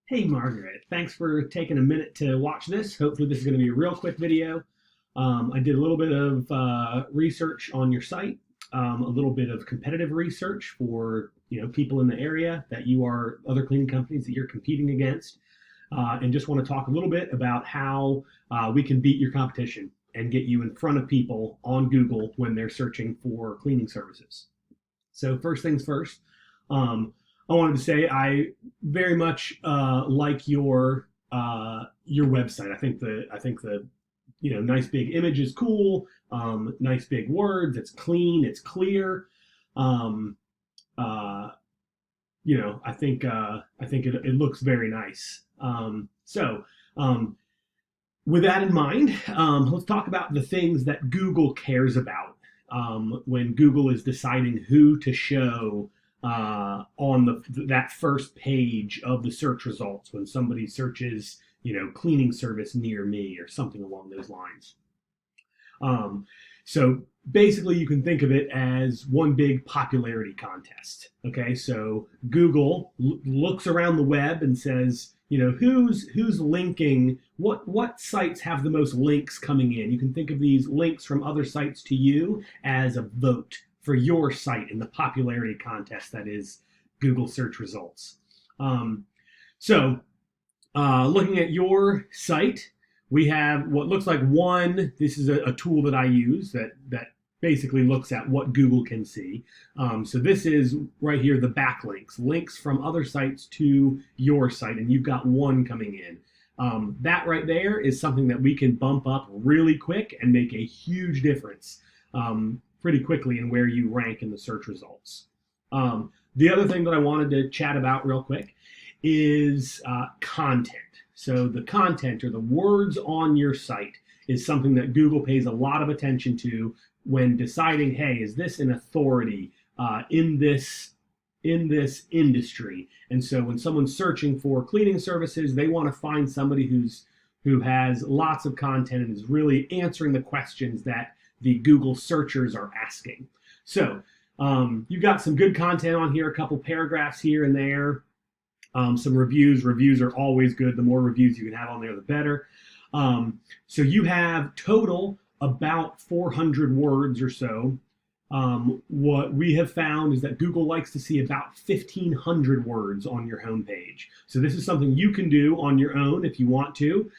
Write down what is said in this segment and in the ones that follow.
Hey Margaret, thanks for taking a minute to watch this. Hopefully this is going to be a real quick video. I did a little bit of research on your site, a little bit of competitive research for people in the area that you are other cleaning companies that you're competing against, and just want to talk a little bit about how we can beat your competition and get you in front of people on Google when they're searching for cleaning services. So first things first, I wanted to say I very much like your website. I think the nice big image is cool. Nice big words. It's clean. It's clear. Um, uh, I think it looks very nice. So with that in mind, let's talk about the things that Google cares about when Google is deciding who to show on that first page of the search results when somebody searches, cleaning service near me or something along those lines. Um, so basically, you can think of it as one big popularity contest. Okay, so Google looks around the web and says, who's linking, what sites have the most links coming in. You can think of these links from other sites to you as a vote for your site in the popularity contest that is Google search results. Um, so looking at your site, we have what looks like one. This is a tool that I use that basically looks at what Google can see. So this is right here, the backlinks, links from other sites to your site, and you've got one coming in. That right there is something that we can bump up really quick and make a huge difference pretty quickly in where you rank in the search results. The other thing that I wanted to chat about real quick is content. So the content or the words on your site is something that Google pays a lot of attention to when deciding, hey, is this an authority in this industry? And so when someone's searching for cleaning services, they want to find somebody who has lots of content and is really answering the questions that the Google searchers are asking. So you've got some good content on here, a couple paragraphs here and there, some reviews. Reviews are always good. The more reviews you can have on there, the better. So you have total about 400 words or so. What we have found is that Google likes to see about 1,500 words on your homepage. So this is something you can do on your own if you want to.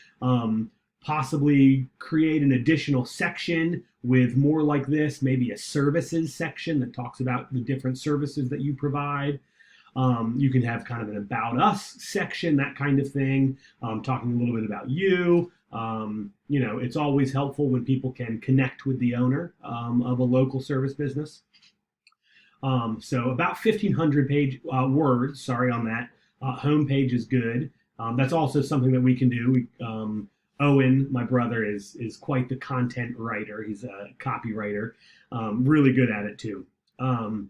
Possibly create an additional section with more like this, maybe a services section that talks about the different services that you provide. You can have kind of an about us section, that kind of thing, talking a little bit about you. It's always helpful when people can connect with the owner of a local service business. So about 1,500 words, sorry, on that. Homepage is good. That's also something that we can do. Owen, my brother, is quite the content writer. He's a copywriter, really good at it too. And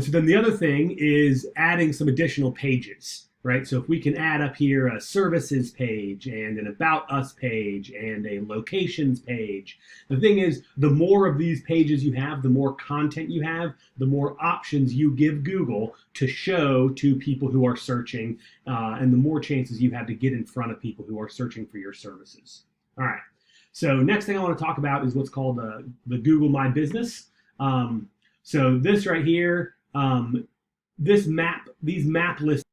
so then the other thing is adding some additional pages, right? So if we can add up here a services page and an about us page and a locations page, the thing is, the more of these pages you have, the more content you have, the more options you give Google to show to people who are searching, and the more chances you have to get in front of people who are searching for your services. All right. So next thing I want to talk about is what's called the Google My Business. So this right here, these map lists.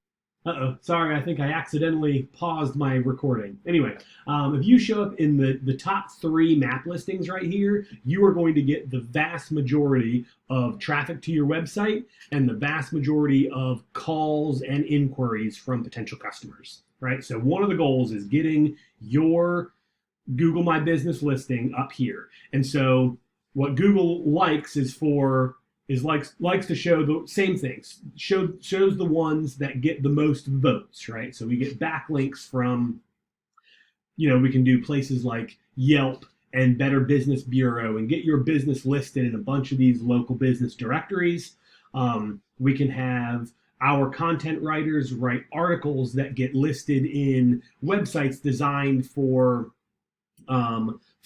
Sorry, I think I accidentally paused my recording. Anyway, if you show up in the top 3 map listings right here, you are going to get the vast majority of traffic to your website and the vast majority of calls and inquiries from potential customers, right? So one of the goals is getting your Google My Business listing up here. And so what Google likes likes to show the same things. Shows the ones that get the most votes, right? So we get backlinks from, we can do places like Yelp and Better Business Bureau and get your business listed in a bunch of these local business directories. We can have our content writers write articles that get listed in websites designed for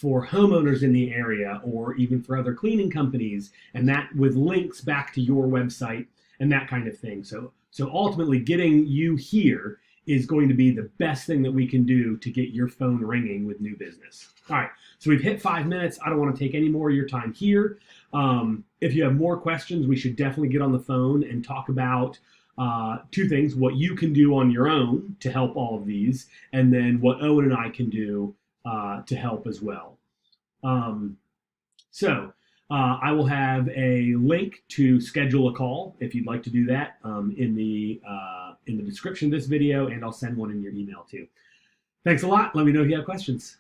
homeowners in the area or even for other cleaning companies, and that with links back to your website and that kind of thing. So So ultimately, getting you here is going to be the best thing that we can do to get your phone ringing with new business. All right, so we've hit 5 minutes. I don't want to take any more of your time here. If you have more questions, we should definitely get on the phone and talk about two things: what you can do on your own to help all of these, and then what Owen and I can do to help as well. I will have a link to schedule a call if you'd like to do that in the description of this video, and I'll send one in your email too. Thanks a lot. Let me know if you have questions.